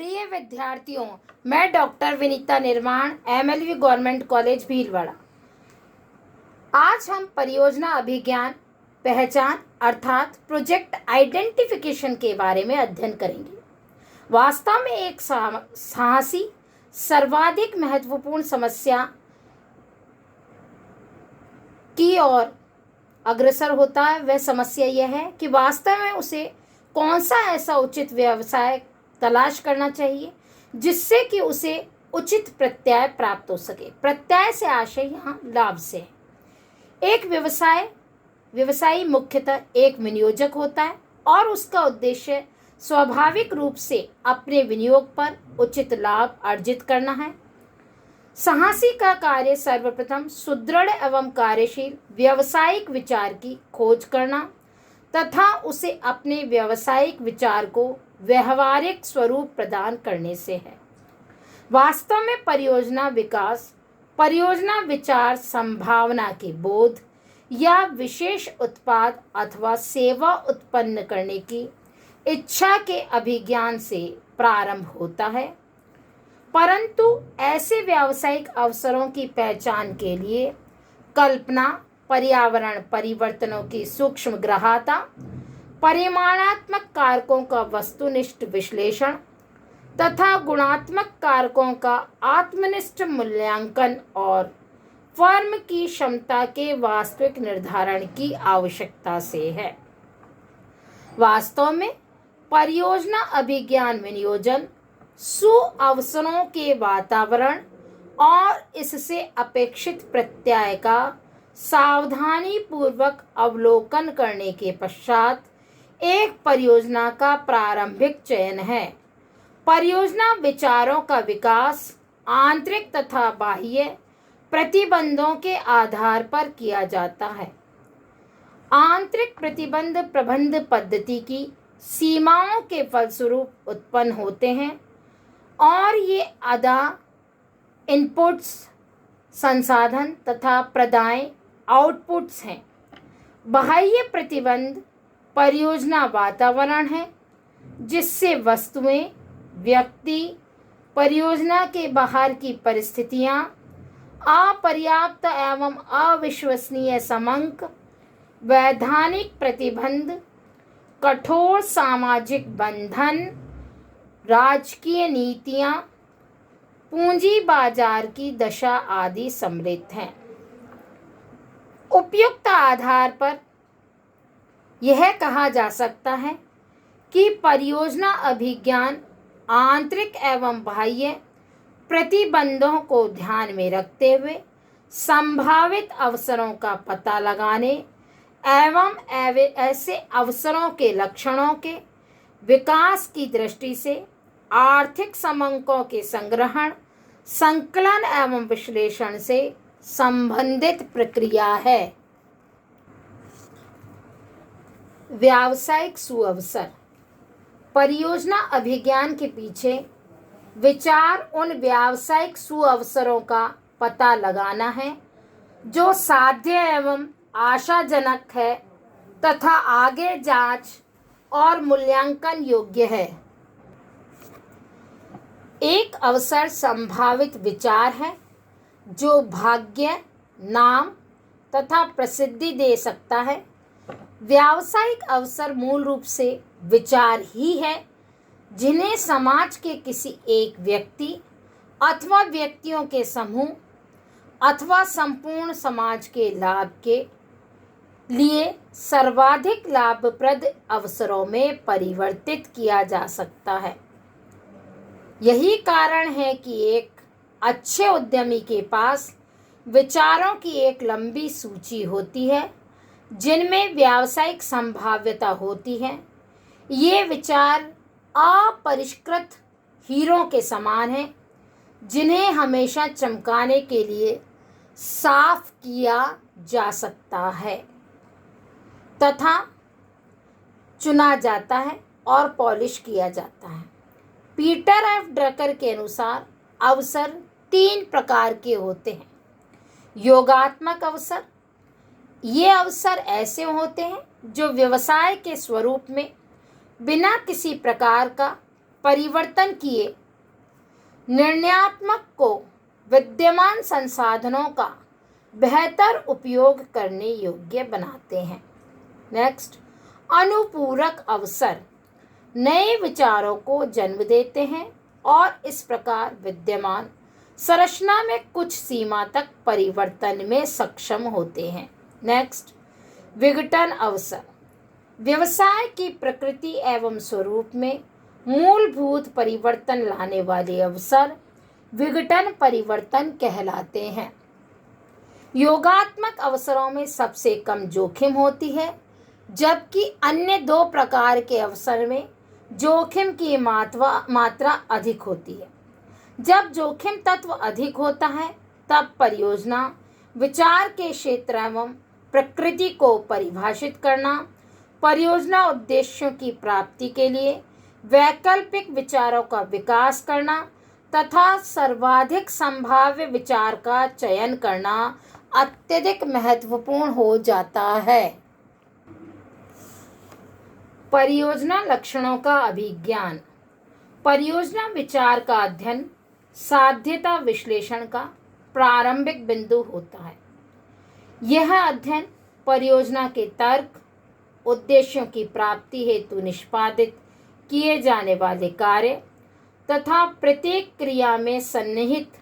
प्रिय विद्यार्थियों, मैं डॉक्टर विनीता निर्माण, MLV गवर्नमेंट कॉलेज भीलवाड़ा। आज हम परियोजना अभिज्ञान पहचान अर्थात प्रोजेक्ट आइडेंटिफिकेशन के बारे में अध्ययन करेंगे। वास्तव में एक साहसी सर्वाधिक महत्वपूर्ण समस्या की ओर अग्रसर होता है। वह समस्या यह है कि वास्तव में उसे कौन सा ऐसा उचित व्यवसाय तलाश करना चाहिए जिससे कि उसे उचित प्रत्यय प्राप्त हो सके। प्रत्यय से आशय यहाँ लाभ से है। एक व्यवसायी मुख्यतः एक विनियोजक होता है और उसका उद्देश्य स्वाभाविक रूप से अपने विनियोग पर उचित लाभ अर्जित करना है। साहसी का कार्य सर्वप्रथम सुदृढ़ एवं कार्यशील व्यावसायिक विचार की खोज करना तथा उसे अपने व्यावसायिक विचार को व्यवहारिक स्वरूप प्रदान करने से है। वास्तव में परियोजना विकास परियोजना विचार संभावना के बोध या विशेष उत्पाद अथवा सेवा उत्पन्न करने की इच्छा के अभिज्ञान से प्रारंभ होता है, परंतु ऐसे व्यावसायिक अवसरों की पहचान के लिए कल्पना, पर्यावरण परिवर्तनों की सूक्ष्म ग्राह्यता, परिमाणात्मक कारकों का वस्तुनिष्ठ विश्लेषण तथा गुणात्मक कारकों का आत्मनिष्ठ मूल्यांकन और फर्म की क्षमता के वास्तविक निर्धारण की आवश्यकता से है। वास्तव में परियोजना अभिज्ञान विनियोजन सुअवसरों के वातावरण और इससे अपेक्षित प्रत्यय का सावधानी पूर्वक अवलोकन करने के पश्चात एक परियोजना का प्रारंभिक चयन है। परियोजना विचारों का विकास आंतरिक तथा बाह्य प्रतिबंधों के आधार पर किया जाता है। आंतरिक प्रतिबंध प्रबंध पद्धति की सीमाओं के फलस्वरूप उत्पन्न होते हैं और ये अदा इनपुट्स संसाधन तथा प्रदाय आउटपुट्स हैं। बाह्य प्रतिबंध परियोजना वातावरण है जिससे वस्तुएं, व्यक्ति, परियोजना के बाहर की परिस्थितियां, अपर्याप्त एवं अविश्वसनीय समंक, वैधानिक प्रतिबंध, कठोर सामाजिक बंधन, राजकीय नीतियां, पूंजी बाजार की दशा आदि सम्मिलित हैं। उपयुक्त आधार पर यह कहा जा सकता है कि परियोजना अभिज्ञान आंतरिक एवं बाह्य प्रतिबंधों को ध्यान में रखते हुए संभावित अवसरों का पता लगाने एवं ऐसे अवसरों के लक्षणों के विकास की दृष्टि से आर्थिक समंकों के संग्रहण, संकलन एवं विश्लेषण से संबंधित प्रक्रिया है। व्यावसायिक सुअवसर परियोजना अभिज्ञान के पीछे विचार उन व्यावसायिक सुअवसरों का पता लगाना है जो साध्य एवं आशाजनक है तथा आगे जांच और मूल्यांकन योग्य है। एक अवसर संभावित विचार है जो भाग्य, नाम तथा प्रसिद्धि दे सकता है। व्यावसायिक अवसर मूल रूप से विचार ही है जिन्हें समाज के किसी एक व्यक्ति अथवा व्यक्तियों के समूह अथवा संपूर्ण समाज के लाभ के लिए सर्वाधिक लाभप्रद अवसरों में परिवर्तित किया जा सकता है। यही कारण है कि एक अच्छे उद्यमी के पास विचारों की एक लंबी सूची होती है जिनमें व्यावसायिक संभाव्यता होती है। ये विचार अपरिष्कृत हीरों के समान हैं जिन्हें हमेशा चमकाने के लिए साफ किया जा सकता है तथा चुना जाता है और पॉलिश किया जाता है। पीटर एफ ड्रकर के अनुसार अवसर 3 प्रकार के होते हैं। योगात्मक अवसर, ये अवसर ऐसे होते हैं जो व्यवसाय के स्वरूप में बिना किसी प्रकार का परिवर्तन किए निर्णयात्मक को विद्यमान संसाधनों का बेहतर उपयोग करने योग्य बनाते हैं। नेक्स्ट, अनुपूरक अवसर नए विचारों को जन्म देते हैं और इस प्रकार विद्यमान संरचना में कुछ सीमा तक परिवर्तन में सक्षम होते हैं। नेक्स्ट, विघटन अवसर व्यवसाय की प्रकृति एवं स्वरूप में मूलभूत परिवर्तन लाने वाले अवसर विघटन परिवर्तन कहलाते हैं। योगात्मक अवसरों में सबसे कम जोखिम होती है, जबकि अन्य दो प्रकार के अवसर में जोखिम की मात्रा अधिक होती है। जब जोखिम तत्व अधिक होता है तब परियोजना विचार के क्षेत्र एवं प्रकृति को परिभाषित करना, परियोजना उद्देश्यों की प्राप्ति के लिए वैकल्पिक विचारों का विकास करना तथा सर्वाधिक संभाव्य विचार का चयन करना अत्यधिक महत्वपूर्ण हो जाता है। परियोजना लक्षणों का अभिज्ञान परियोजना विचार का अध्ययन साध्यता विश्लेषण का प्रारंभिक बिंदु होता है। यह अध्ययन परियोजना के तर्क, उद्देश्यों की प्राप्ति हेतु निष्पादित किए जाने वाले कार्य तथा प्रत्येक क्रिया में सन्निहित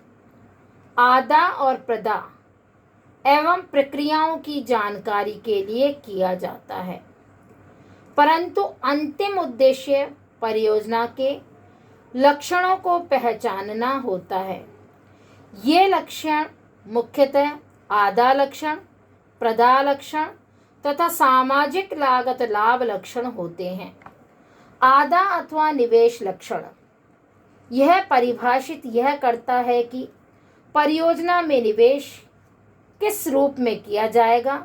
आदा और प्रदा एवं प्रक्रियाओं की जानकारी के लिए किया जाता है, परंतु अंतिम उद्देश्य परियोजना के लक्षणों को पहचानना होता है। ये लक्षण मुख्यतः आदा लक्षण, प्रदा लक्षण तथा सामाजिक लागत लाभ लक्षण होते हैं। आदा अथवा निवेश लक्षण यह परिभाषित यह करता है कि परियोजना में निवेश किस रूप में किया जाएगा।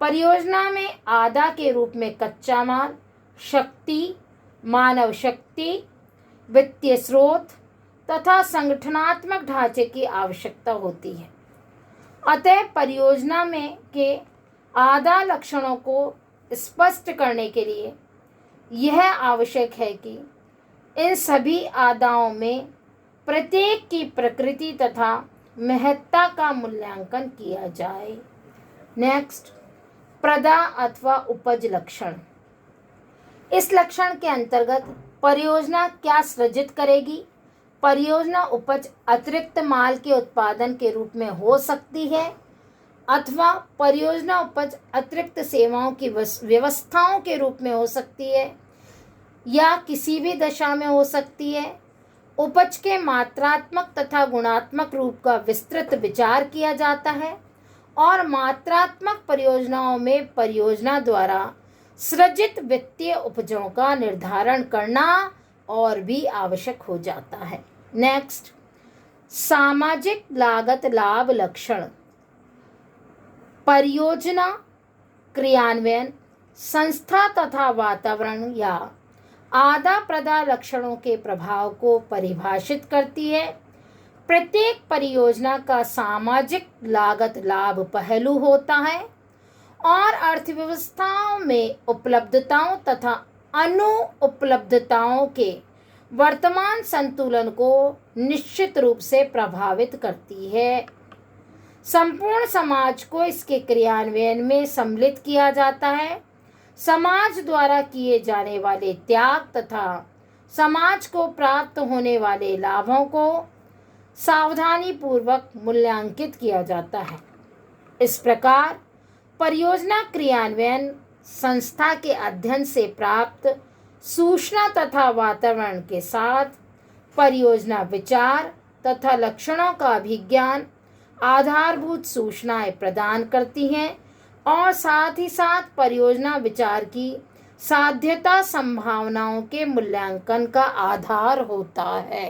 परियोजना में आदा के रूप में कच्चा माल, शक्ति, मानव शक्ति, वित्तीय स्रोत तथा संगठनात्मक ढांचे की आवश्यकता होती है। अतः परियोजना में के आदा लक्षणों को स्पष्ट करने के लिए यह आवश्यक है कि इन सभी आदाओं में प्रत्येक की प्रकृति तथा महत्ता का मूल्यांकन किया जाए। नेक्स्ट, प्रदा अथवा उपज लक्षण। इस लक्षण के अंतर्गत परियोजना क्या सृजित करेगी। परियोजना उपज अतिरिक्त माल के उत्पादन के रूप में हो सकती है अथवा परियोजना उपज अतिरिक्त सेवाओं की व्यवस्थाओं के रूप में हो सकती है या किसी भी दशा में हो सकती है। उपज के मात्रात्मक तथा गुणात्मक रूप का विस्तृत विचार किया जाता है और मात्रात्मक परियोजनाओं में परियोजना द्वारा सृजित वित्तीय उपजों का निर्धारण करना और भी आवश्यक हो जाता है। नेक्स्ट, सामाजिक लागत लाभ लक्षण। परियोजना क्रियान्वयन संस्था तथा वातावरण या आदा प्रदा लक्षणों के प्रभाव को परिभाषित करती है। प्रत्येक परियोजना का सामाजिक लागत लाभ पहलू होता है और अर्थव्यवस्थाओं में उपलब्धताओं तथा अनुपलब्धताओं के वर्तमान संतुलन को निश्चित रूप से प्रभावित करती है। संपूर्ण समाज को इसके क्रियान्वयन में सम्मिलित किया जाता है। समाज द्वारा किए जाने वाले त्याग तथा समाज को प्राप्त होने वाले लाभों को सावधानी पूर्वक मूल्यांकित किया जाता है। इस प्रकार परियोजना क्रियान्वयन संस्था के अध्ययन से प्राप्त सूचना तथा वातावरण के साथ परियोजना विचार तथा लक्षणों का अभिज्ञान आधारभूत सूचनाएं प्रदान करती हैं और साथ ही साथ परियोजना विचार की साध्यता संभावनाओं के मूल्यांकन का आधार होता है।